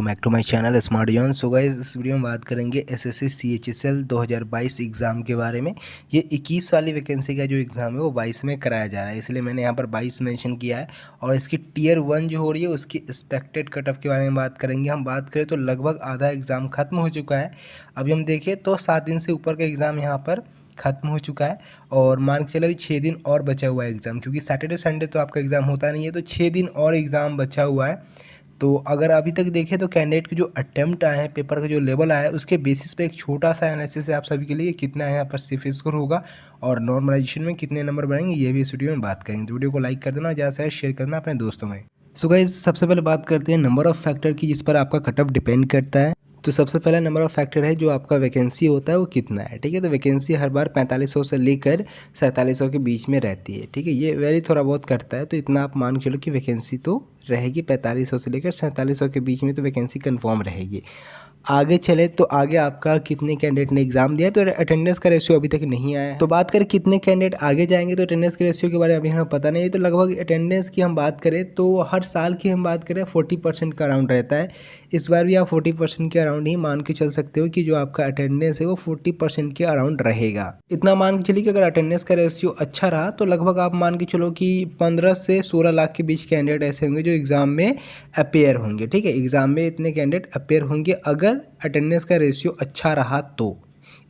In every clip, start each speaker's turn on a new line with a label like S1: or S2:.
S1: Welcome back to my channel smart John. So guys, इस video में बात करेंगे एसएससी सीएचएसएल 2022 एग्ज़ाम के बारे में। ये 21 वाली वैकेंसी का जो एग्ज़ाम है वो 22 में कराया जा रहा है, इसलिए मैंने यहाँ पर 22 मेंशन किया है। और इसकी टियर 1 जो हो रही है उसकी एक्सपेक्टेड कट ऑफ के बारे में बात करेंगे। हम बात करें तो लगभग आधा एग्ज़ाम ख़त्म हो चुका है। अभी हम देखें तो 7 दिन से ऊपर का एग्ज़ाम यहाँ पर ख़त्म हो चुका है और मान के चलो अभी 6 दिन और बचा हुआ है एग्ज़ाम, क्योंकि सैटरडे संडे तो आपका एग्ज़ाम होता नहीं है, तो 6 दिन और एग्ज़ाम बचा हुआ है। तो अगर अभी तक देखें तो कैंडिडेट के जो अटेम्प्ट आए हैं, पेपर का जो लेवल आया है, उसके बेसिस पे एक छोटा सा एनालिसिस है आप सभी के लिए। कितना है यहाँ पर सिर्फ स्कोर होगा और नॉर्मलाइजेशन में कितने नंबर बढ़ेंगे, ये भी इस वीडियो में बात करेंगे। तो वीडियो को लाइक कर देना, ज़्यादा से ज़्यादा शेयर करना अपने दोस्तों में। सो गाइस, सबसे पहले बात करते हैं नंबर ऑफ़ फैक्टर की जिस पर आपका कट ऑफ डिपेंड करता है। तो सबसे पहला नंबर ऑफ़ फैक्टर है जो आपका वैकेंसी होता है वो कितना है। ठीक है, तो वैकेंसी हर बार 4500 से लेकर 4700 के बीच में रहती है। ठीक है, ये वेरी थोड़ा बहुत करता है, तो इतना आप मान के चलो कि वैकेंसी तो रहेगी 4500 से लेकर 4700 के बीच में, तो वैकेंसी कंफर्म रहेगी। आगे चले तो आगे आपका कितने कैंडिडेट ने एग्जाम दिया, तो अटेंडेंस का रेशियो अभी तक नहीं आया है। तो बात करें कितने कैंडिडेट आगे जाएंगे, तो अटेंडेंस के रेशियो के बारे में अभी हमें पता नहीं है। तो लगभग अटेंडेंस की हम बात करें तो हर साल की हम बात करें 40% का अराउंड रहता है। इस बार भी आप 40% के अराउंड ही मान के चल सकते हो कि जो आपका अटेंडेंस है वो 40% के अराउंड रहेगा। इतना मान के चलिए कि अगर अटेंडेंस का रेशियो अच्छा रहा तो लगभग आप मान के चलो कि 15 से 16 लाख के बीच कैंडिडेट ऐसे होंगे जो एग्ज़ाम में अपेयर होंगे। ठीक है, एग्ज़ाम में इतने कैंडिडेट अपेयर होंगे अगर अटेंडेंस का रेशियो अच्छा रहा तो।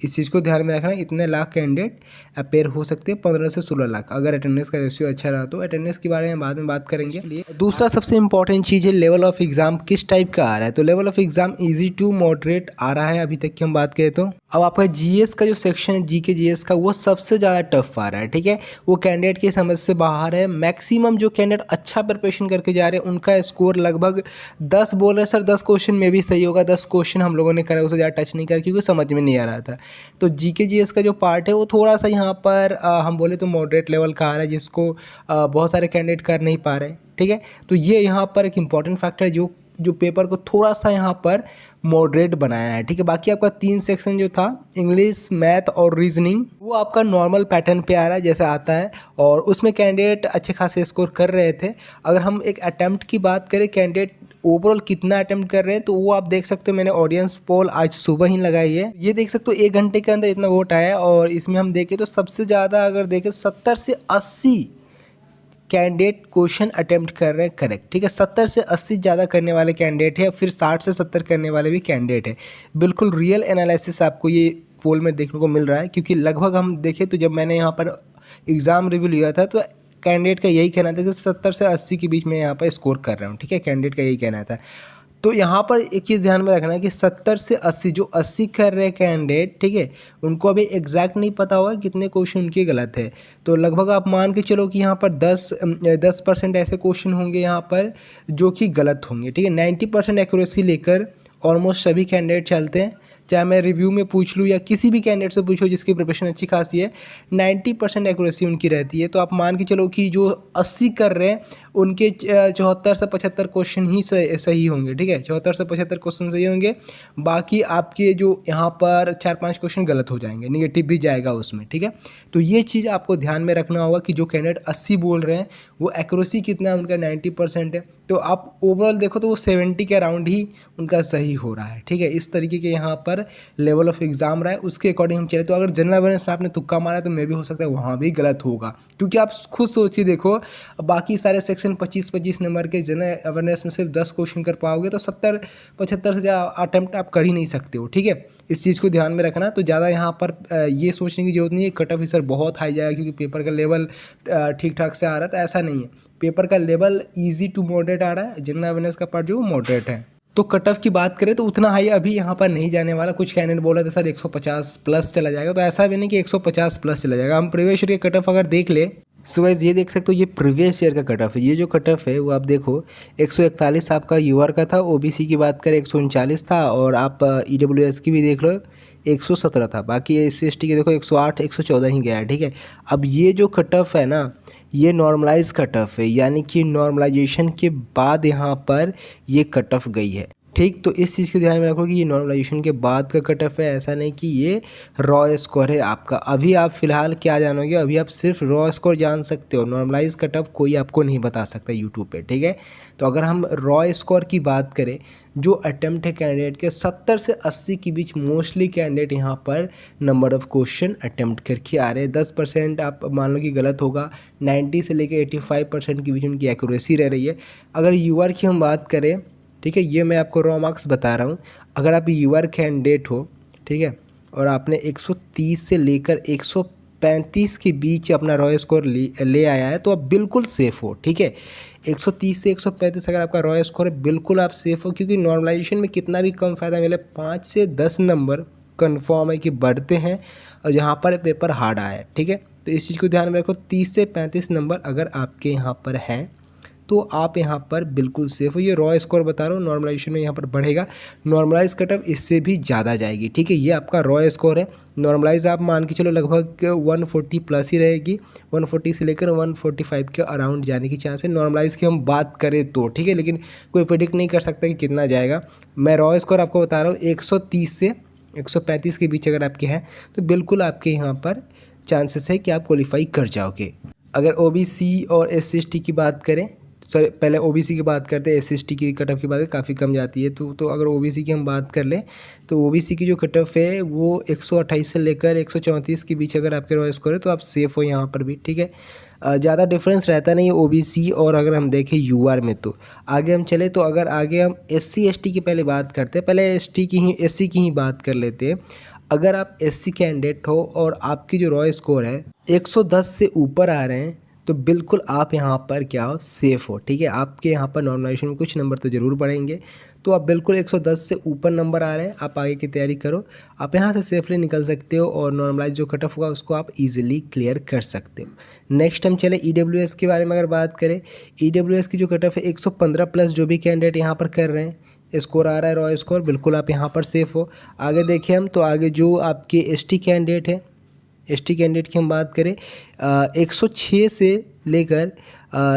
S1: इस चीज़ को ध्यान में रखना, इतने लाख कैंडिडेट अपेयर हो सकते हैं, 15 से 16 लाख, अगर अटेंडेंस का रेशियो अच्छा रहा तो। अटेंडेंस के बारे में बाद में बात करेंगे। दूसरा सबसे इंपॉर्टेंट चीज़ है लेवल ऑफ एग्ज़ाम किस टाइप का आ रहा है। तो level of exam easy to moderate आ रहा है अभी तक की हम बात करें तो। अब आपका जीएस का जो सेक्शन है, जीके जीएस का, वो सबसे ज़्यादा टफ आ रहा है। ठीक है, वो कैंडिडेट की समझ से बाहर है। मैक्सिमम जो कैंडिडेट अच्छा प्रिपरेशन करके जा रहे हैं उनका स्कोर लगभग 10 बोल रहे हैं। सर 10 क्वेश्चन में भी सही होगा, 10 क्वेश्चन हम लोगों ने करा, उसे ज़्यादा टच नहीं करा क्योंकि समझ में नहीं आ रहा था। तो जीके जीएस का जो पार्ट है वो थोड़ा सा यहाँ पर हम बोले तो मॉडरेट लेवल का आ रहा है, जिसको बहुत सारे कैंडिडेट कर नहीं पा रहे हैं। ठीक है, तो ये यहाँ पर एक इम्पॉर्टेंट फैक्टर है जो पेपर को थोड़ा सा यहाँ पर मॉडरेट बनाया है। ठीक है, बाकी आपका 3 सेक्शन जो था, इंग्लिश, मैथ और रीजनिंग, वो आपका नॉर्मल पैटर्न पे आ रहा है जैसा आता है, और उसमें कैंडिडेट अच्छे खासे स्कोर कर रहे थे। अगर हम एक अटैम्प्ट की बात करें, कैंडिडेट ओवरऑल कितना अटैम्प्ट कर रहे हैं, तो वो आप देख सकते हो। मैंने ऑडियंस पोल आज सुबह ही लगाई है, ये देख सकते हो 1 घंटे के अंदर इतना वोट आया है। और इसमें हम देखें तो सबसे ज़्यादा अगर देखें 70 से 80 कैंडिडेट क्वेश्चन अटेम्प्ट कर रहे हैं करेक्ट। ठीक है, 70 से 80 ज़्यादा करने वाले कैंडिडेट है, फिर 60 से 70 करने वाले भी कैंडिडेट है। बिल्कुल रियल एनालिसिस आपको ये पोल में देखने को मिल रहा है, क्योंकि लगभग हम देखें तो जब मैंने यहाँ पर एग्ज़ाम रिव्यू लिया था तो कैंडिडेट का यही कहना था कि 70 से 80 के बीच में यहाँ पर स्कोर कर रहा हूँ। ठीक है, कैंडिडेट का यही कहना था। तो यहाँ पर एक चीज़ ध्यान में रखना है कि 70 से 80 जो 80 कर रहे हैं कैंडिडेट, ठीक है, उनको अभी एग्जैक्ट नहीं पता होगा कितने क्वेश्चन उनके गलत है। तो लगभग आप मान के चलो कि यहाँ पर 10% ऐसे क्वेश्चन होंगे यहाँ पर जो कि गलत होंगे। ठीक है, 90% एक्यूरेसी लेकर ऑलमोस्ट सभी कैंडिडेट चलते हैं। चाहे मैं रिव्यू में पूछ लूँ या किसी भी कैंडिडेट से पूछो जिसकी प्रिपरेशन अच्छी खासी है, 90% एक्यूरेसी उनकी रहती है। तो आप मान के चलो कि जो 80 कर रहे हैं उनके 74 से 75 क्वेश्चन ही सही होंगे। ठीक है, 74 से 75 क्वेश्चन सही होंगे, बाकी आपके जो यहाँ पर 4-5 क्वेश्चन गलत हो जाएंगे, नेगेटिव भी जाएगा उसमें। ठीक है, तो ये चीज़ आपको ध्यान में रखना होगा कि जो कैंडिडेट 80 बोल रहे हैं वो एक्यूरेसी कितना है उनका, 90% है। तो आप ओवरऑल देखो तो वो 70 के अराउंड ही उनका सही हो रहा है। ठीक है, इस तरीके के यहाँ पर लेवल ऑफ एग्ज़ाम रहा है, उसके अकॉर्डिंग हम चले। तो अगर जनरल अवेयरनेस में आपने तुक्का मारा तो मे भी हो सकता है वहाँ भी गलत होगा, क्योंकि आप खुद सोचिए, देखो बाकी सारे सेक्शन 25-25 नंबर के, जनरल अवेयरनेस में सिर्फ 10 क्वेश्चन कर पाओगे तो 70-75 से ज़्यादा अटैम्प्ट आप कर ही नहीं सकते हो। ठीक है, इस चीज़ को ध्यान में रखना। तो ज़्यादा यहाँ पर ये सोचने की जरूरत नहीं है कट ऑफ सर बहुत हाई जाएगा क्योंकि पेपर का लेवल ठीक ठाक से आ रहा है, तो ऐसा नहीं है। पेपर का लेवल ईजी टू मॉडरेट आ रहा है, जनरल अवेयरनेस का पार्ट जो मॉडरेट है। तो कट ऑफ की बात करें तो उतना हाई अभी यहाँ पर नहीं जाने वाला। कुछ कैंडिडेट बोल रहे थे सर 150 प्लस चला जाएगा, तो ऐसा भी नहीं कि 150 प्लस चला जाएगा। हम प्रीवियस ईयर के कट ऑफ अगर देख ले, सो गाइस ये देख सकते हो, ये प्रीवियस ईयर का कट ऑफ है। ये जो कट ऑफ है वो आप देखो 141 आपका यूआर का था, ओबीसी की बात करें 139 था, और आप ईडब्ल्यूएस की भी देख लो 117 था। बाकी एससी एसटी के देखो 108 114 ही गया है। ठीक है, अब ये जो कट ऑफ है ना, ये नॉर्मलाइज कट ऑफ है, यानी कि नॉर्मलाइजेशन के बाद यहाँ पर ये कट ऑफ गई है। ठीक। तो इस चीज़ को ध्यान में रखो कि ये नॉर्मलाइजेशन के बाद का कट ऑफ है, ऐसा नहीं कि ये रॉ स्कोर है आपका। अभी आप फिलहाल क्या जानोगे, अभी आप सिर्फ रॉ स्कोर जान सकते हो, नॉर्मलाइज कट ऑफ कोई आपको नहीं बता सकता यूट्यूब पे, ठीक है। तो अगर हम रॉ स्कोर की बात करें, जो अटैम्प्ट है कैंडिडेट के 70 से 80 के बीच मोस्टली कैंडिडेट यहाँ पर नंबर ऑफ क्वेश्चन अटैम्प्ट करके आ रहे हैं। 10% आप मान लो कि गलत होगा, 90 से लेकर 85% के बीच उनकी एक्यूरेसी रह रही है। अगर यूआर की हम बात करें, ठीक है, ये मैं आपको रॉ मार्क्स बता रहा हूँ। अगर आप यूआर कैंडिडेट हो, ठीक है, और आपने 130 से लेकर 135 के बीच अपना रॉ स्कोर ले आया है, तो आप बिल्कुल सेफ़ हो, ठीक है। 130 से 135 अगर आपका रॉ स्कोर है, बिल्कुल आप सेफ़ हो, क्योंकि नॉर्मलाइजेशन में कितना भी कम फ़ायदा मिले, 5 से 10 नंबर कन्फर्म है कि बढ़ते हैं, और जहाँ पर पेपर हार्ड आया है, ठीक है। तो इस चीज़ को ध्यान में रखो, 30 से 35 नंबर अगर आपके यहाँ पर हैं तो आप यहाँ पर बिल्कुल सेफ़ हो। ये रॉ स्कोर बता रहा हूँ, नॉर्मलाइजेशन में यहाँ पर बढ़ेगा, नॉर्मलाइज कट ऑफ इससे भी ज़्यादा जाएगी, ठीक है। ये आपका रॉ स्कोर है। नॉर्मलाइज आप मान के चलो लगभग 140 प्लस ही रहेगी, 140 से लेकर 145 के अराउंड जाने की चांस है नॉर्मलाइज की हम बात करें तो, ठीक है। लेकिन कोई प्रेडिक्ट नहीं कर सकता कि कितना जाएगा। मैं रॉ स्कोर आपको बता रहा हूँ, 130 से 135 के बीच अगर आपके हैं तो बिल्कुल आपके यहाँ पर चांसेस है कि आप क्वालिफाई कर जाओगे। अगर ओबीसी और SC/ST की बात करें, सॉरी पहले ओबीसी की बात करते हैं, SC/ST की कट ऑफ की बात काफ़ी कम जाती है। तो अगर ओबीसी की हम बात कर लें, तो ओबीसी की जो कट ऑफ है वो 128 से लेकर 134 के बीच अगर आपके रॉ स्कोर है तो आप सेफ़ हो यहाँ पर भी, ठीक है। ज़्यादा डिफरेंस रहता नहीं है ओबीसी और अगर हम देखें यूआर में। तो आगे हम चले, तो अगर आगे हम SC/ST की पहले बात करते हैं, पहले SC की ही बात कर लेते हैं। अगर आप SC कैंडिडेट हो और आपकी जो रॉ स्कोर है 110 से ऊपर आ रहे हैं, तो बिल्कुल आप यहाँ पर क्या हो, सेफ़ हो, ठीक है। आपके यहाँ पर नॉर्मलाइजेशन में कुछ नंबर तो ज़रूर बढ़ेंगे, तो आप बिल्कुल 110 से ऊपर नंबर आ रहे हैं, आप आगे की तैयारी करो, आप यहाँ से सेफली निकल सकते हो और नॉर्मलाइज जो कट ऑफ होगा उसको आप इजीली क्लियर कर सकते हो। नेक्स्ट हम चले EWS के बारे में अगर बात करें, EWS की जो कट ऑफ है 115 प्लस जो भी कैंडिडेट यहाँ पर कर रहे हैं, स्कोर आ रहा है रॉ स्कोर, बिल्कुल आप यहाँ पर सेफ़ हो। आगे देखें हम, तो आगे जो आपके ST कैंडिडेट है, ST कैंडिडेट की हम बात करें, 106 से लेकर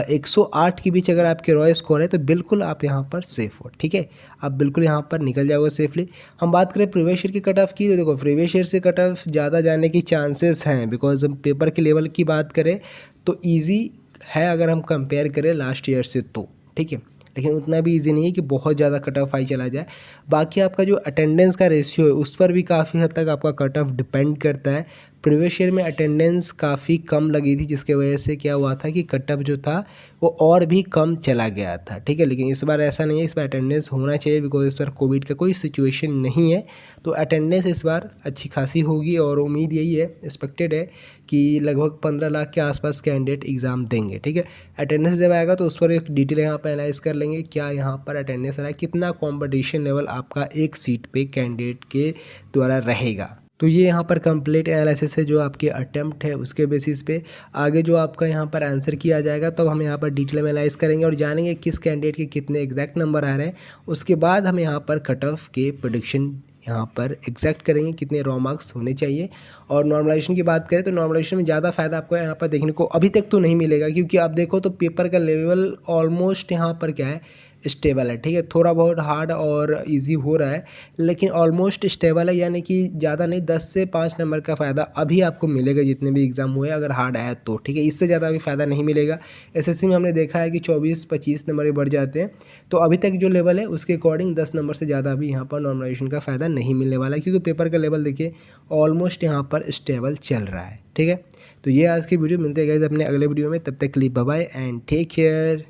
S1: 108 के बीच अगर आपके रॉ स्कोर है तो बिल्कुल आप यहाँ पर सेफ़ हो, ठीक है। आप बिल्कुल यहाँ पर निकल जाओगे सेफली। हम बात करें प्रीवियस ईयर की कट ऑफ की, तो देखो प्रीवियस ईयर से कट ऑफ ज़्यादा जाने की चांसेस हैं, बिकॉज हम पेपर के लेवल की बात करें तो ईजी है अगर हम कंपेयर करें लास्ट ईयर से तो, ठीक है। लेकिन उतना भी इजी नहीं है कि बहुत ज़्यादा कट ऑफ हाई चला जाए। बाकी आपका जो अटेंडेंस का रेशियो है उस पर भी काफ़ी हद तक आपका कट ऑफ डिपेंड करता है। प्रीवियस ईयर में अटेंडेंस काफ़ी कम लगी थी, जिसके वजह से क्या हुआ था कि कट ऑफ जो था वो और भी कम चला गया था, ठीक है। लेकिन इस बार ऐसा नहीं है, इस बार अटेंडेंस होना चाहिए, बिकॉज इस बार कोविड का कोई सिचुएशन नहीं है, तो अटेंडेंस इस बार अच्छी खासी होगी और उम्मीद यही है, एक्सपेक्टेड है कि लगभग 15 लाख के आसपास कैंडिडेट एग्ज़ाम देंगे, ठीक है। अटेंडेंस जब आएगा तो उस पर एक डिटेल यहाँ पर एनालाइज कर लेंगे, क्या यहाँ पर अटेंडेंस रहा है, कितना कॉम्पिटिशन लेवल आपका एक सीट पे कैंडिडेट के द्वारा रहेगा। तो ये यहाँ पर कंप्लीट एनालिसिस है जो आपके अटेम्प्ट है, उसके बेसिस पे आगे जो आपका यहाँ पर आंसर किया जाएगा तो हम यहाँ पर डिटेल में एनालाइज करेंगे और जानेंगे किस कैंडिडेट के कितने एग्जैक्ट नंबर आ रहे हैं। उसके बाद हम यहाँ पर कट ऑफ के प्रेडिक्शन यहाँ पर एग्जैक्ट करेंगे कितने रॉ मार्क्स होने चाहिए। और नॉर्मलाइजेशन की बात करें तो नॉर्मलाइजेशन में ज़्यादा फ़ायदा आपको यहाँ पर देखने को अभी तक तो नहीं मिलेगा, क्योंकि आप देखो तो पेपर का लेवल ऑलमोस्ट यहाँ पर क्या है, स्टेबल है, ठीक है। थोड़ा बहुत हार्ड और इजी हो रहा है लेकिन ऑलमोस्ट स्टेबल है, यानी कि ज़्यादा नहीं, 10 से 5 नंबर का फ़ायदा अभी आपको मिलेगा जितने भी एग्ज़ाम हुए अगर हार्ड आया तो, ठीक है। इससे ज़्यादा अभी फ़ायदा नहीं मिलेगा। SSC में हमने देखा है कि 24-25 नंबर भी बढ़ जाते हैं, तो अभी तक जो लेवल है उसके अकॉर्डिंग 10 नंबर से ज़्यादा अभी यहाँ पर नॉर्मलाइजेशन का फ़ायदा नहीं मिलने वाला है, क्योंकि पेपर का लेवल देखिए ऑलमोस्ट यहाँ पर स्टेबल चल रहा है, ठीक है। तो ये आज की वीडियो, मिलते हैं गाइस अपने अगले वीडियो में, तब तक के लिए bye bye and take care.